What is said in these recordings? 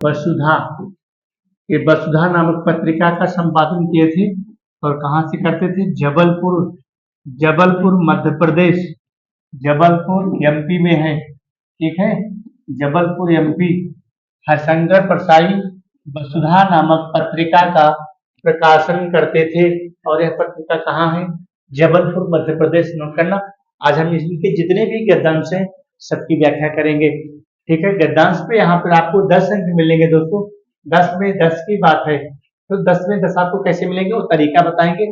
वसुधा, ये वसुधा नामक पत्रिका का संपादन किए थे और कहाँ से करते थे? जबलपुर, जबलपुर मध्य प्रदेश, जबलपुर एमपी में है, ठीक है, जबलपुर एमपी। हरिशंकर परसाई वसुधा नामक पत्रिका का प्रकाशन करते थे और यह पत्रिका कहाँ है? जबलपुर मध्य प्रदेश। नोट करना। आज हम इनके जितने भी गद्यांश हैं सबकी व्याख्या करेंगे, ठीक है। गद्यांश पे यहाँ पर आपको 10 अंक मिलेंगे दोस्तों, 10 में 10 की बात है, तो 10 में 10 आपको कैसे मिलेंगे वो तरीका बताएंगे।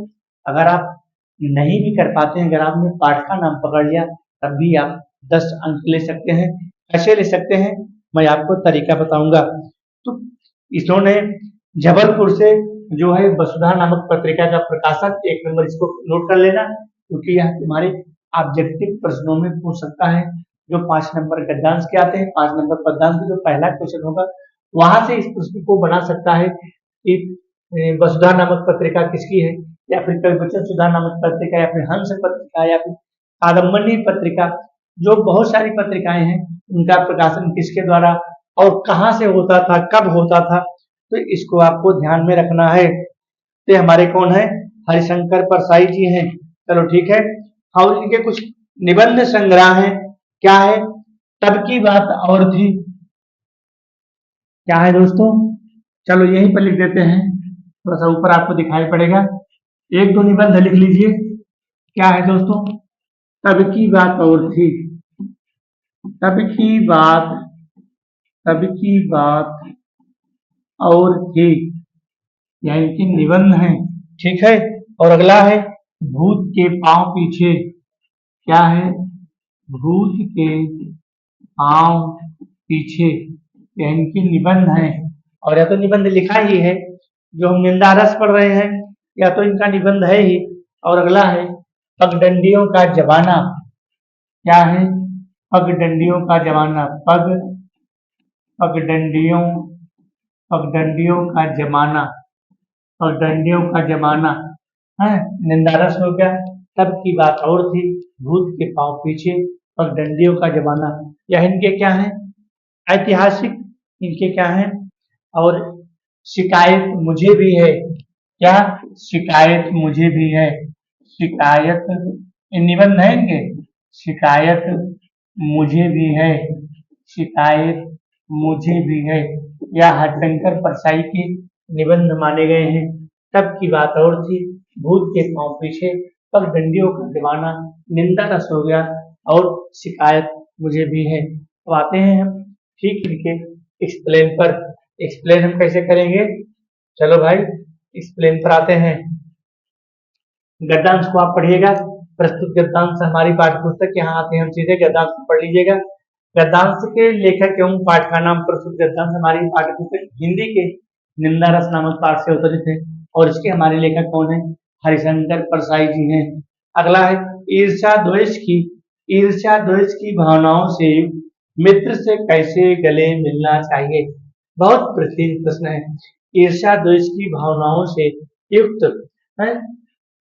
अगर आप नहीं भी कर पाते हैं, अगर आपने पाठ का नाम पकड़ लिया तब भी आप 10 अंक ले सकते हैं। कैसे ले सकते हैं मैं आपको तरीका बताऊंगा। तो इन्होंने जबलपुर से जो है वसुधा नामक पत्रिका का प्रकाशन, 1 नंबर इसको नोट कर लेना क्योंकि यह तुम्हारे ऑब्जेक्टिव प्रश्नों में पूछ सकता है। जो 5 नंबर गद्यांश के आते हैं, 5 नंबर पद्यांश में जो पहला क्वेश्चन होगा वहां से इस प्रश्न को बना सकता है कि वसुधा नामक पत्रिका किसकी है, या फिर कविवचन सुधा नामक पत्रिका, या फिर हंस पत्रिका, या फिर कादम्बनी पत्रिका। जो बहुत सारी पत्रिकाएं हैं उनका प्रकाशन किसके द्वारा और कहाँ से होता था, कब होता था, तो इसको आपको ध्यान में रखना है। तो हमारे कौन है? हरिशंकर परसाई जी हैं। चलो ठीक है। और इनके कुछ निबंध संग्रह हैं। क्या है? तब की बात और थी। क्या है दोस्तों? चलो यहीं पर लिख देते हैं, थोड़ा सा ऊपर आपको दिखाई पड़ेगा। 1-2 निबंध लिख लीजिए। क्या है दोस्तों? तब की बात और थी, तब की बात, तब की बात और थी, यानी कि निबंध है, ठीक है। और अगला है भूत के पांव पीछे। क्या है? भूत के पांव पीछे, यानी कि निबंध है। और या तो निबंध लिखा ही है जो हम निंदा रस पढ़ रहे हैं, या तो इनका निबंध है ही। और अगला है पगडंडियों का जमाना। क्या है? पगडंडियों का जमाना, पगडंडियों, पगडंडियों का जमाना, पगडंडियों का जमाना है। निंदारस हो गया। तब की बात और थी, भूत के पांव पीछे, पगडंडियों का जमाना। यह इनके क्या है? ऐतिहासिक इनके क्या है? और शिकायत मुझे भी है। क्या? शिकायत मुझे भी है, शिकायत निबंध है इनके। शिकायत मुझे भी है, शिकायत मुझे भी है, या हरिशंकर परसाई के निबंध माने गए हैं। तब की बात और थी, भूत के पांव पीछे, पगडंडियों का जमाना, निंदा रस हो गया, और शिकायत मुझे भी है। तो आते हैं हम ठीक इनके एक्सप्लेन पर। एक्सप्लेन हम कैसे करेंगे? चलो भाई एक्सप्लेन पर आते हैं। गद्यांश को आप पढ़िएगा। प्रस्तुत गद्यांश हमारी पाठ्य पुस्तक, यहाँ आते हैं हम सीधे गद्यांश को पढ़ लीजिएगा। गद्यांश के लेखक एवं पाठ का नाम प्रस्तुत गद्यांश हमारी पाठ्य पुस्तक हिंदी के निंदा रस नामक पाठ से उत्तरित है, और इसके हमारे लेखक कौन है? हरिशंकर परसाई जी हैं। अगला है ईर्ष्या द्वेष की, ईर्ष्या द्वेष की भावनाओं से मित्र से कैसे गले मिलना चाहिए। बहुत प्रसिद्ध प्रश्न है। ईर्ष्या द्वेष की भावनाओं से युक्त है,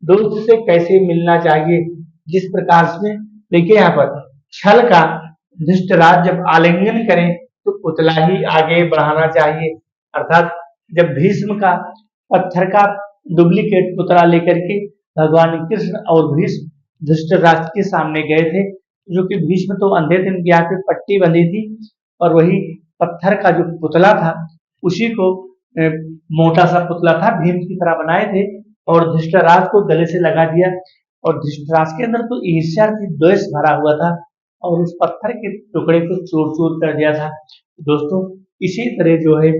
दोस्त से कैसे मिलना चाहिए। जिस प्रकार से देखिए यहाँ पर छल का धृष्टराज जब आलिंगन करे तो पुतला ही आगे बढ़ाना चाहिए। अर्थात जब भीष्म का पत्थर का डुप्लीकेट पुतला लेकर के भगवान कृष्ण और भीष्म धृष्टराज के सामने गए थे, जो कि भीष्म तो अंधे थे, उनकी आंख पे पट्टी बंधी थी, और वही पत्थर का जो पुतला था उसी को मोटा सा पुतला था, भीम की तरह बनाए थे, और धृष्टराज को गले से लगा दिया। और धृष्टराज के अंदर तो ईर्ष्या की द्वेष भरा हुआ था, और उस पत्थर के टुकड़े को चूर चूर कर दिया था। दोस्तों इसी तरह जो है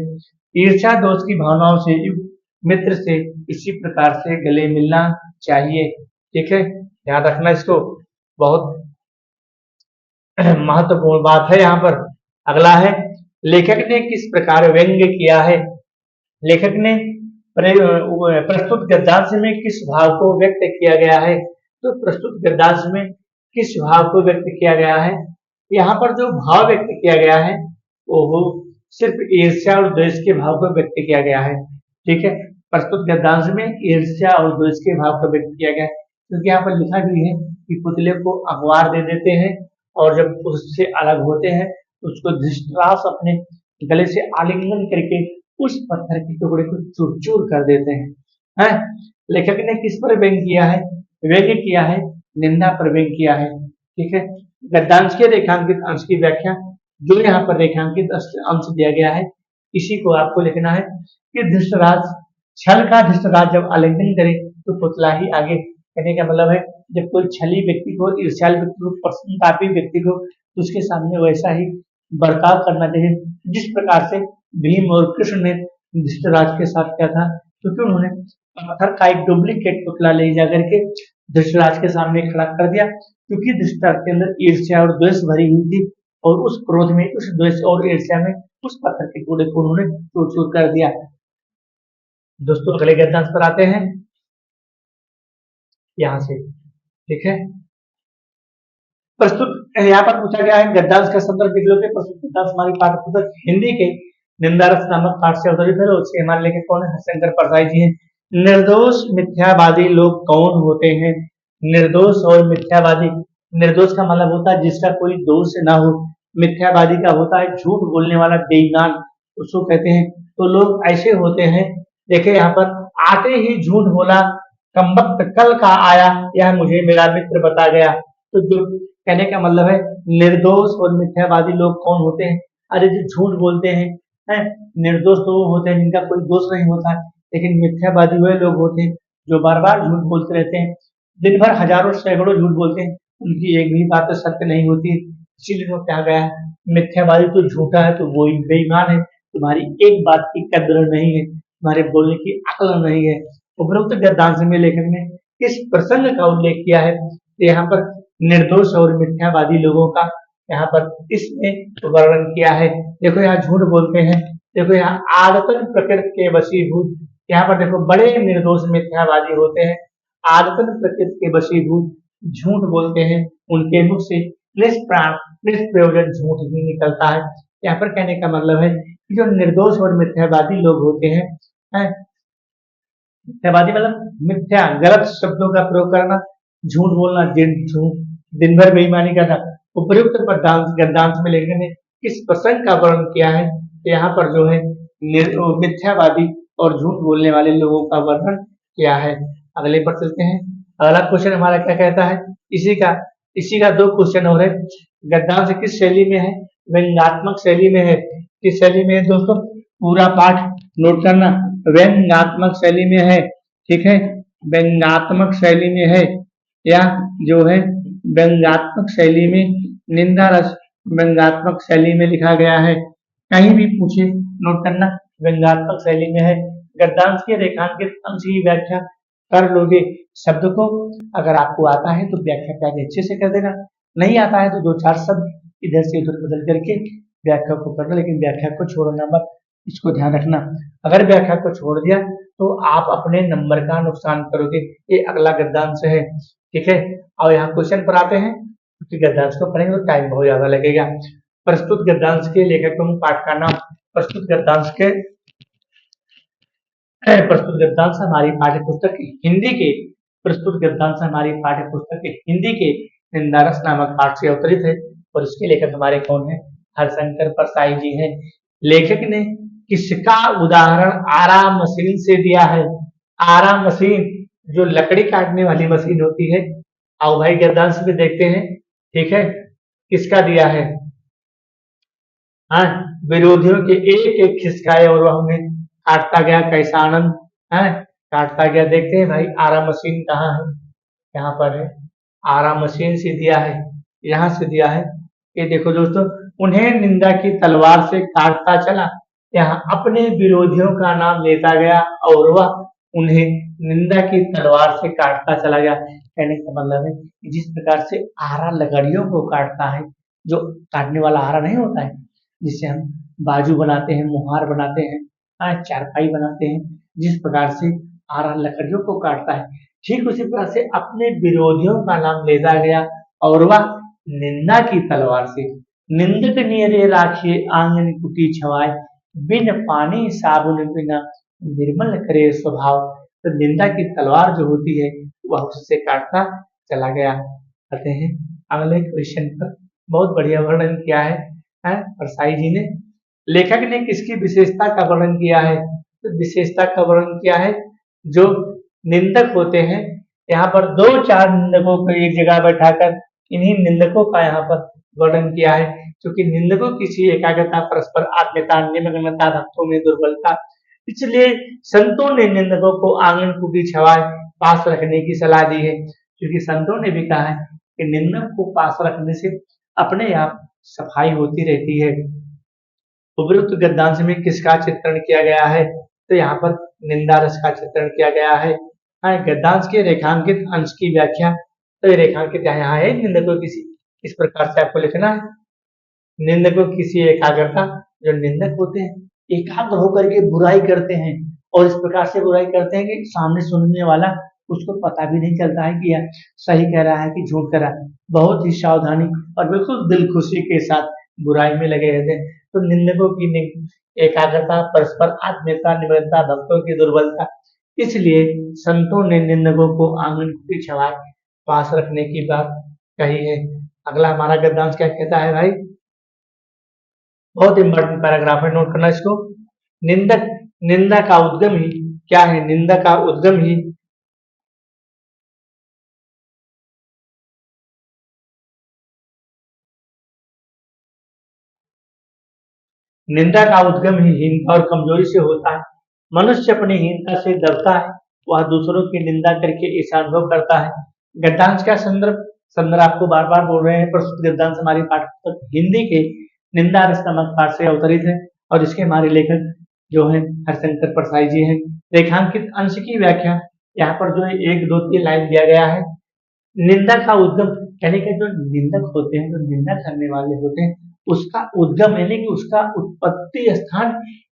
ईर्ष्या दोष की भावनाओं से युक्त मित्र से इसी प्रकार से गले मिलना चाहिए, ठीक है। ध्यान रखना इसको, बहुत महत्वपूर्ण बात है यहाँ पर। अगला है लेखक ने किस प्रकार व्यंग्य किया है। लेखक ने प्रस्तुत गद्यांश में किस भाव को व्यक्त किया गया है। तो प्रस्तुत गद्यांश में किस भाव को व्यक्त किया गया है? यहाँ पर जो भाव व्यक्त किया गया है वो सिर्फ ईर्ष्या और द्वेष के भाव को व्यक्त किया गया है, ठीक है। प्रस्तुत गद्यांश में ईर्ष्या और द्वेष के भाव को व्यक्त किया गया है, क्योंकि यहाँ पर लिखा भी है कि पुतले को अखबार दे देते हैं, और जब उससे अलग होते हैं तो उसको धृतराष्ट्र अपने गले से आलिंगन करके उस पत्थर के टुकड़े को चूर चूर कर देते हैं। लेखक ने किस पर व्यंग किया है? व्यंग किया है निंदा पर व्यंग किया है। ठीक है, गद्यांश के रेखांकित अंश की व्याख्या, जो यहाँ पर रेखांकित अंश दिया गया है इसी को आपको लिखना है कि धृतराज छल का धृतराज जब आलिंगन करे तो पुतला ही आगे। कहने का मतलब है जब कोई छली व्यक्ति को, ईर्ष्याल व्यक्ति को, प्रसन्नतापी व्यक्ति को, तो उसके सामने वैसा ही बर्ताव करना चाहिए जिस प्रकार से भीम और कृष्ण ने धृतराज के साथ किया था, क्योंकि उन्होंने पत्थर का एक डुप्लीकेट पुतला ले जाकर के धृतराज के सामने खड़ा कर दिया, क्योंकि धृतराज के अंदर ईर्ष्या और द्वेष भरी हुई थी और उस क्रोध में, उस द्वेष और ईर्ष्या में उस पत्थर के टुकड़े को उन्होंने चूर चूर कर दिया। दोस्तों अगले गद्यांश पर आते हैं यहाँ से। ठीक है, प्रस्तुत यहाँ पर पूछा गया है गद्यांश का संदर्भ लिख लो। प्रस्तुत गद्यांश हमारी पाठ्य पुस्तक हिंदी के निंदारस नामक पाठ से अवतरित है। उसके हमारे लेखक कौन है? हरिशंकर परसाई जी हैं। निर्दोष मिथ्यावादी लोग कौन होते हैं? निर्दोष और मिथ्यावादी, निर्दोष का मतलब होता है जिसका कोई दोष ना हो, मिथ्यावादी का होता है झूठ बोलने वाला, बेईमान, उसको कहते हैं। तो लोग ऐसे होते हैं, देखिए यहाँ पर आते ही झूठ बोला, कमबख्त कल का आया, यह मुझे मेरा मित्र बता गया। तो जो कहने का मतलब है निर्दोष और मिथ्यावादी लोग कौन होते हैं? अरे जो झूठ बोलते हैं, निर्दोष तो वो होते हैं जिनका कोई दोष नहीं होता है, लेकिन मिथ्यावादी वे लोग होते हैं जो बार बार झूठ बोलते रहते हैं, दिन भर हजारों सैकड़ों झूठ बोलते हैं, उनकी एक भी बात सत्य नहीं होती है। इसीलिए वो कहा गया है मिथ्यावादी तो झूठा है, तो वो बेईमान है, तुम्हारी एक बात की कद्र नहीं है, तुम्हारे बोलने की अक्ल नहीं है। उपरोक्त गद्यांश में लेखक ने किस प्रसंग का उल्लेख किया है? यहाँ पर निर्दोष और मिथ्यावादी लोगों का यहाँ पर इसमें वर्णन किया है। देखो यहाँ झूठ बोलते हैं, देखो यहाँ आदतन प्रकृति के वशीभूत, यहाँ पर देखो बड़े निर्दोष मिथ्यावादी होते हैं, आदतन प्रकृति के वशीभूत झूठ बोलते हैं, उनके मुख से निष्प्राण निष्प्रयोजन झूठ ही निकलता है। यहाँ पर कहने का मतलब है कि जो निर्दोष और मिथ्यावादी लोग होते हैं, मिथ्यावादी मतलब मिथ्या गलत शब्दों का प्रयोग करना, झूठ बोलना, दिन भर बेईमानी करना। उपयुक्त गद्यांश में लेखक ने किस प्रसंग का वर्णन किया है? तो यहाँ पर जो है मिथ्यावादी और झूठ बोलने वाले लोगों का वर्णन किया है। अगले पर चलते हैं। अगला क्वेश्चन हमारा क्या कहता है? इसी का दो क्वेश्चन हो रहे। गद्यांश किस शैली में है? व्यंग्यात्मक शैली में है। किस शैली में है दोस्तों? पूरा पाठ नोट करना, व्यंग्यात्मक शैली में है। ठीक है, व्यंग्यात्मक शैली में है, या जो है व्यंग्यात्मक शैली में निंदा रस व्यंग्यात्मक शैली में लिखा गया है। कहीं भी पूछे नोट करना, व्यंग्यात्मक शैली में है। गद्यांश के रेखांकित अंश की व्याख्या कर लोगे शब्द को, अगर आपको आता है तो व्याख्या कार्य अच्छे से कर देना, नहीं आता है तो दो चार शब्द इधर से उधर बदल करके व्याख्या को करना, लेकिन व्याख्या को छोड़ना मत, इसको ध्यान रखना। अगर व्याख्या को छोड़ दिया तो आप अपने नंबर का नुकसान करोगे। ये अगला गद्यांश है। ठीक है, और यहाँ क्वेश्चन पर आते हैं, क्योंकि गद्यांश को पढ़ेंगे तो टाइम बहुत ज्यादा लगेगा। प्रस्तुत गद्यांश के लेखक प्रमुख पाठ का नाम। प्रस्तुत गद्यांश हमारी पाठ्य पुस्तक हिंदी के प्रस्तुत गद्यांश हमारी पाठ्य पुस्तक हिंदी के निंदारस नामक पाठ से अवतरित है, और इसके लेखक हमारे कौन है? हरिशंकर परसाई जी हैं। लेखक ने किसका उदाहरण आरा मशीन से दिया है? आरा मशीन जो लकड़ी काटने वाली मशीन होती है। आओ भाई गद्यांश में देखते हैं। ठीक है, किसका दिया है? हाँ, विरोधियों के एक एक खिसकाए और वह हमें काटता गया, कैसा आनंद है, काटता गया। देखते हैं भाई आरा मशीन कहाँ है? यहाँ पर है, आरा मशीन से दिया है, यहाँ से दिया है। ये देखो दोस्तों, उन्हें निंदा की तलवार से काटता चला, यहाँ अपने विरोधियों का नाम लेता गया और वह उन्हें निंदा की तलवार से काटता चला गया। कहने का मतलब है कि जिस प्रकार से आरा लकड़ियों को काटता है, जो काटने वाला आरा नहीं होता है जिससे हम बाजू बनाते हैं, मुहार बनाते हैं, चारपाई बनाते हैं, जिस प्रकार से आरा लकड़ियों को काटता है, ठीक उसी प्रकार से अपने विरोधियों का नाम लेता गया और वह निंदा की तलवार से निंदक नियरे राखिए आंगन कुटी छवाए, बिन पानी साबुन बिना निर्मल करे स्वभाव। तो निंदा की तलवार जो होती है वह उससे काटता चला गया। कहते हैं अगले क्वेश्चन पर। बहुत बढ़िया वर्णन किया है परसाई जी ने। लेखक ने किसकी विशेषता का वर्णन किया है? तो विशेषता का वर्णन किया है जो निंदक होते हैं, यहाँ पर 2-4 निंदकों को एक जगह बैठाकर इन्हीं निंदकों का यहाँ पर वर्णन किया है, क्योंकि निंदकों की एकाग्रता, परस्पर आत्मीयता, निमग्नता, भक्तों में दुर्बलता, इसलिए संतों ने निंदकों को आंगन की छवाए पास रखने की सलाह दी है, क्योंकि संतों ने भी कहा है कि निंदक को पास रखने से अपने आप सफाई होती रहती है। उपरोक्त गद्यांश में किसका चित्रण किया गया है? तो यहाँ पर निंदा रस का चित्रण किया गया है। हाँ, गद्यांश के रेखांकित अंश की व्याख्या, तो ये रेखांकित यहाँ है निंदकों की, इस प्रकार से आपको लिखना है। निंदकों की एकाग्रता, जो निंदक होते हैं एकाग्र होकर के बुराई करते हैं और इस प्रकार से बुराई करते हैं कि सामने सुनने वाला उसको पता भी नहीं चलता है कि यह सही कह रहा है कि झूठ कह रहा है। बहुत ही सावधानी और बिल्कुल दिल खुशी के साथ बुराई में लगे रहते हैं। तो निंदकों की एकाग्रता, परस्पर आत्मीयता, निबद्धता, भक्तों की दुर्बलता, इसलिए संतों ने निंदकों को आंगन की छवाए पास रखने की बात कही है। अगला हमारा गद्यांश क्या कहता है भाई? बहुत इंपॉर्टेंट पैराग्राफ है, नोट करना इसको। निंदक, निंदा का उद्गम ही क्या है? निंदा का उद्गम ही निंदा का उद्गम ही हीनता और कमजोरी से होता है। मनुष्य अपनी हीनता से डरता है, वह दूसरों की निंदा करके ऐसा अनुभव करता है। गद्यांश का संदर्भ, संदर्भ आपको बार बार बोल रहे हैं, प्रस्तुत गद्यांश हमारी पाठ्यपुस्तक हिंदी के निंदा रस नामक पाठ से अवतरित है और इसके हमारे लेखक जो है हरिशंकर परसाई जी हैं। रेखांकित अंश की व्याख्या, यहाँ पर जो है 1, 2, 3 लाइन दिया गया है। निंदा का उद्गम यानी कि जो निंदक होते हैं, जो निंदा करने वाले होते हैं, उसका उद्गम यानी कि उसका उत्पत्ति स्थान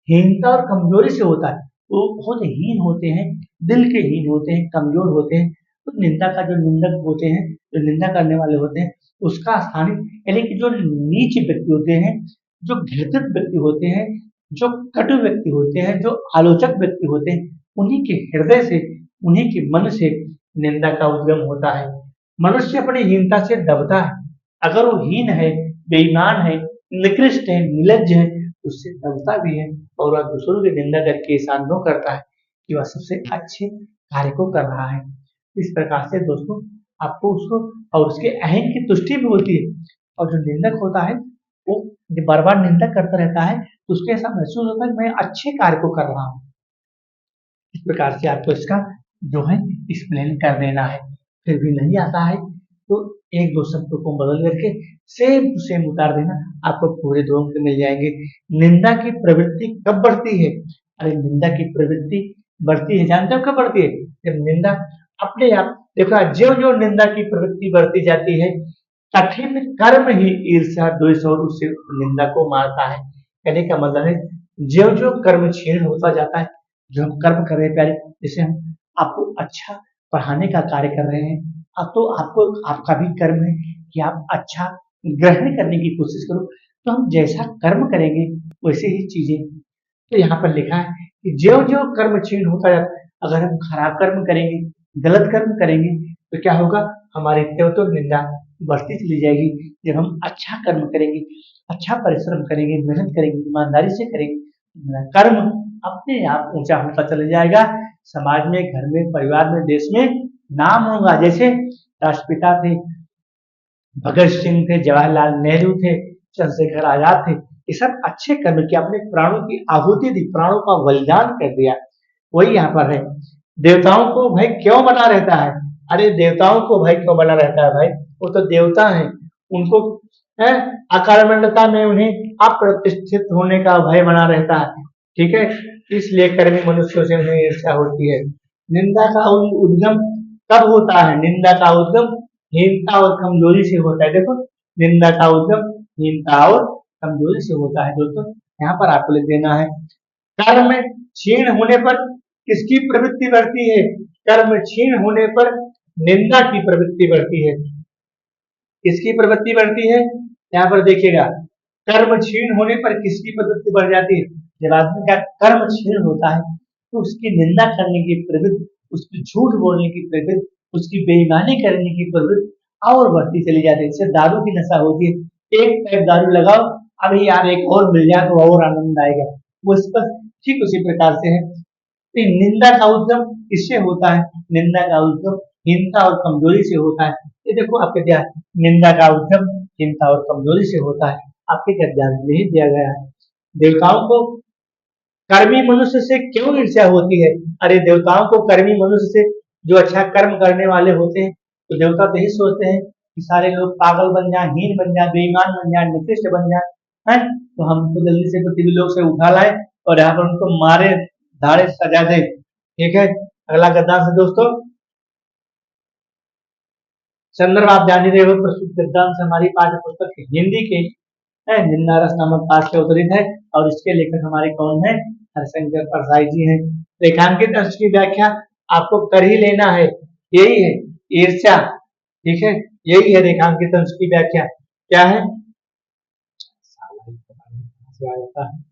हीनता और कमजोरी से होता है। वो बहुत हीन होते हैं, दिल के हीन होते हैं, कमजोर होते हैं। तो निंदा का जो निंदक होते हैं, जो निंदा करने वाले होते हैं, उसका स्थान यानी कि जो नीच व्यक्ति होते हैं, जो घृणित व्यक्ति होते हैं, जो कटु व्यक्ति होते हैं, जो आलोचक व्यक्ति होते हैं, उन्हीं के हृदय से, उन्हीं के मन से निंदा का उद्गम होता है। मनुष्य अपनी हीनता से दबता है। अगर वो हीन है, बेईमान है, निकृष्ट है, निर्लज्ज है, उससे दबता भी है और वह दूसरों की निंदा करके ऐसा अनुभव करता है कि वह सबसे अच्छे कार्य को कर रहा है। इस प्रकार से दोस्तों आपको उसको और उसके अहम की तुष्टि भी होती है। और जो निंदक होता है वो जब बार बार निंदा करता रहता है तो उसके ऐसा महसूस होता है कि मैं अच्छे कार्य को कर रहा हूँ। इस प्रकार से आपको इसका जो है एक्सप्लेन कर देना है। फिर भी नहीं आता है तो 1-2 शब्दों को बदल करके सेम टू सेम उतार देना, आपको पूरे 2 अंक मिल जाएंगे। निंदा की प्रवृत्ति कब बढ़ती है? अरे निंदा की प्रवृत्ति बढ़ती है, जानते हो कब बढ़ती है? जब निंदा अपने आप, देखो जो जो निंदा की प्रवृत्ति बढ़ती जाती है, कठिन कर्म ही ईर्ष्या, द्वेष और उससे निंदा को मारता है। कहने का मतलब है जो जो कर्म क्षीण होता जाता है, जो हम कर्म कर रहे हैं प्यारे, जैसे हम आपको अच्छा पढ़ाने का कार्य कर रहे हैं, अब तो आपको आपका भी कर्म है कि आप अच्छा ग्रहण करने की कोशिश करो। तो हम जैसा कर्म करेंगे वैसे ही चीजें, तो यहाँ पर लिखा है कि जो जो कर्म क्षीण होता जाता है, अगर हम खराब कर्म करेंगे, गलत कर्म करेंगे तो क्या होगा? हमारी त्यों तो निंदा बढ़ती चली जाएगी। जब हम अच्छा कर्म करेंगे, अच्छा परिश्रम करेंगे, मेहनत करेंगे, ईमानदारी से करेंगे, हमारा कर्म अपने आप ऊंचा होता चला जाएगा। समाज में, घर में, परिवार में, देश में नाम होगा। जैसे राष्ट्रपिता थे भगत सिंह, थे जवाहरलाल नेहरू, थे चंद्रशेखर आजाद थे, ये सब अच्छे कर्म किया, अपने प्राणों की आहुति दी, प्राणों का बलिदान कर दिया। वही यहाँ पर है। देवताओं को भय क्यों बना रहता है? अरे देवताओं को भय क्यों बना रहता है भाई? वो तो देवता है, उनको है अकारणता में उन्हें अप्रतिष्ठित होने का भय बना रहता है। ठीक है, इसलिए कर्मी मनुष्यों से उन्हें ईर्ष्या होती है। निंदा का उद्गम कब होता है? निंदा का उद्गम हीनता और कमजोरी से होता है। देखो, निंदा का उद्गम हीनता और कमजोरी से होता है। दोस्तों यहाँ पर आपको लिख देना है, कर्म क्षीण होने पर किसकी प्रवृत्ति बढ़ती है? कर्म क्षीण होने पर निंदा की प्रवृत्ति बढ़ती है। किसकी प्रवृत्ति बढ़ती है? यहाँ पर देखिएगा, कर्म क्षीण होने पर किसकी प्रवृत्ति बढ़ जाती है? जब आदमी का कर्म क्षीण होता है तो उसकी निंदा करने की प्रवृत्ति, उसकी झूठ बोलने की प्रवृत्ति, उसकी बेईमानी करने की प्रवृत्ति और बढ़ती चली जाती है। जैसे दारू की नशा होती है, एक पैक दारू लगाओ, अभी यार एक और मिल जाए तो और आनंद आएगा। वो इस पर ठीक उसी प्रकार से है। तो निंदा का उद्गम किससे होता है? निंदा का उद्गम हीनता और कमजोरी से होता है। ये देखो आपके क्या है? निंदा का उद्गम हीनता और कमजोरी से होता है। आपके क्या ध्यान में ही दिया गया है। देवताओं को कर्मी मनुष्य से क्यों ईर्ष्या होती है? अरे देवताओं को कर्मी मनुष्य से, जो अच्छा कर्म करने वाले होते हैं, तो देवता तो यही सोचते हैं कि सारे लोग पागल बन जाए, हीन बन जाए, बेईमान बन जाए, निकृष्ट बन जाए, है, तो हमको जल्दी से पृथ्वी लोक से उठा लाए और यहाँ पर उनको मारे, धाड़े सजा दे। ठीक है, अगला गद्दांश है दोस्तों। संदर्भ आप जान ही रहे हो, प्रस्तुत गद्दांश हमारी पाठ्य पुस्तक हिंदी के है निंदारस नामक पाठ से अवतरित है और इसके लेखक हमारे कौन है? हरिशंकर परसाई जी हैं। रेखांकित अंश की व्याख्या आपको कर ही लेना है, यही है ईर्ष्या। ठीक है, यही है रेखांकित अंश की व्याख्या। क्या है? से आ जाता है।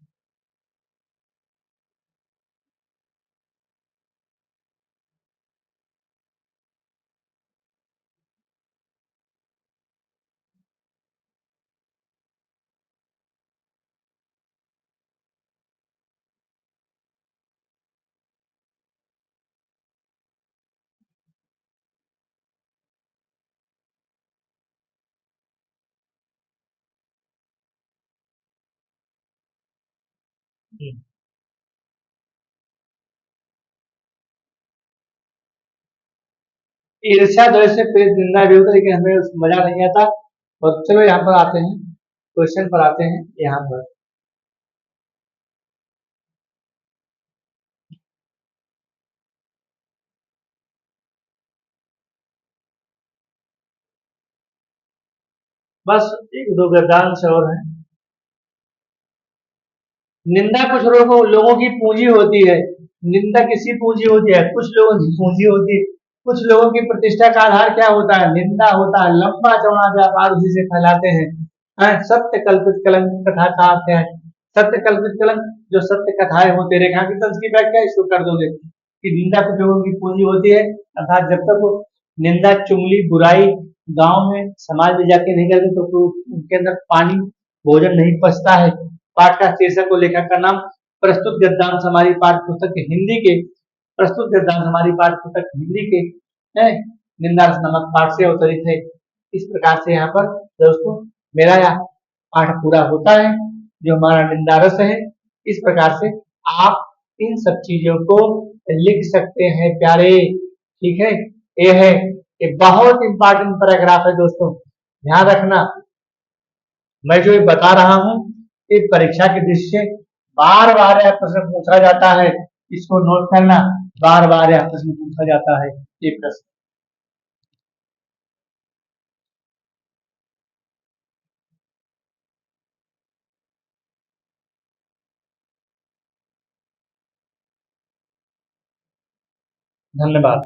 ईर्ष्या द्वेष से प्रेरित निंदा भी होता है, लेकिन हमें उसमें मजा नहीं आता। और चलो यहाँ पर आते हैं, क्वेश्चन पर आते हैं यहाँ पर। बस एक दो गद्दांश और हैं। निंदा कुछ लोगों की पूंजी होती है। निंदा किसी पूंजी होती है? कुछ लोगों की पूंजी होती है। कुछ लोगों की प्रतिष्ठा का आधार क्या होता है? निंदा होता है। लंबा चौड़ा व्यापार उसी से फैलाते हैं। सत्य कल्पित कलंक कथा का अर्थ है। सत्य कल्पित कलंक, जो सत्य कथाएं होती है। रेखांकित अंश की व्याख्या इसको कर दोगे कि निंदा कुछ लोगों की पूंजी होती है, अर्थात जब तक वो निंदा चुगली बुराई गांव में समाज में जाके नहीं करते तो उनके अंदर पानी भोजन नहीं पचता है। पाठ का शीर्षक और लेखक का नाम प्रस्तुत गद्दांश हमारी पाठ्य पुस्तक हिंदी के, प्रस्तुत गद्दांश हमारी पाठ्य पुस्तक हिंदी के है निंदारस नामक पाठ से अवतरित है। इस प्रकार से यहाँ पर दोस्तों मेरा यह पाठ पूरा होता है, जो हमारा निंदारस है। इस प्रकार से आप इन सब चीजों को लिख सकते हैं प्यारे। ठीक है, ये है, ये बहुत इंपॉर्टेंट पैराग्राफ है दोस्तों, ध्यान रखना। मैं जो ये बता रहा हूँ, ये परीक्षा की दृष्टि से बार बार यह प्रश्न पूछा जाता है। इसको नोट करना, बार बार यह प्रश्न पूछा जाता है, ये प्रश्न। धन्यवाद।